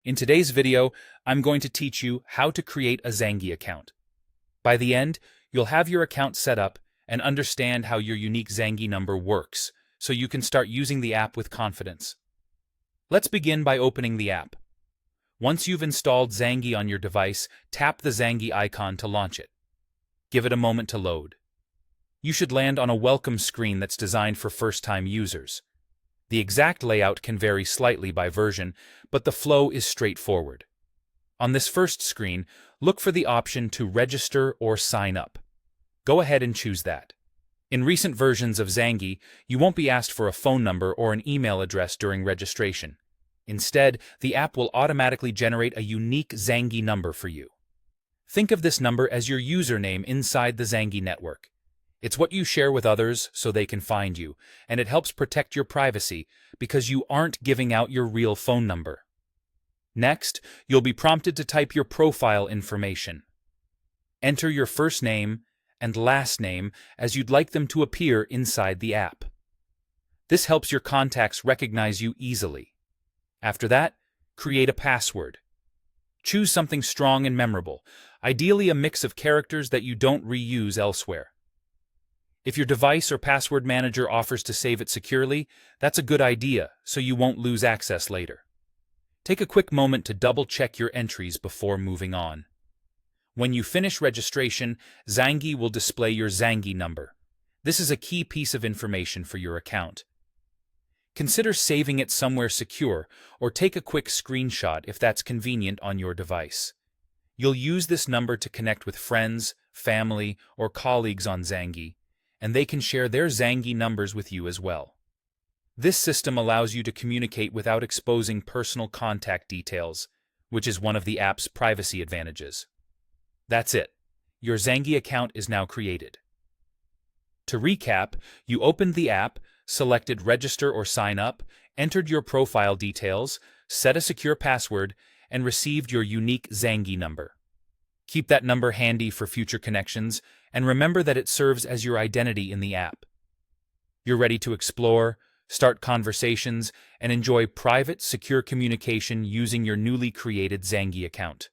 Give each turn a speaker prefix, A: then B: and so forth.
A: In today's video, I'm going to teach you how to create a Zangi account. By the end, you'll have your account set up and understand how your unique Zangi number works, so you can start using the app with confidence. Let's begin by opening the app. Once you've installed Zangi on your device, tap the Zangi icon to launch it. Give it a moment to load. You should land on a welcome screen that's designed for first-time users. The exact layout can vary slightly by version, but the flow is straightforward. On this first screen, look for the option to register or sign up. Go ahead and choose that. In recent versions of Zangi, you won't be asked for a phone number or an email address during registration. Instead, the app will automatically generate a unique Zangi number for you. Think of this number as your username inside the Zangi network. It's what you share with others so they can find you, and it helps protect your privacy because you aren't giving out your real phone number. Next, you'll be prompted to type your profile information. Enter your first name and last name as you'd like them to appear inside the app. This helps your contacts recognize you easily. After that, create a password. Choose something strong and memorable, ideally a mix of characters that you don't reuse elsewhere. If your device or password manager offers to save it securely, that's a good idea, so you won't lose access later. Take a quick moment to double-check your entries before moving on. When you finish registration, Zangi will display your Zangi number. This is a key piece of information for your account. Consider saving it somewhere secure, or take a quick screenshot if that's convenient on your device. You'll use this number to connect with friends, family, or colleagues on Zangi, and they can share their Zangi numbers with you as well. This system allows you to communicate without exposing personal contact details, which is one of the app's privacy advantages. That's it. Your Zangi account is now created. To recap, you opened the app, selected Register or Sign Up, entered your profile details, set a secure password, and received your unique Zangi number. Keep that number handy for future connections, and remember that it serves as your identity in the app. You're ready to explore, start conversations, and enjoy private, secure communication using your newly created Zangi account.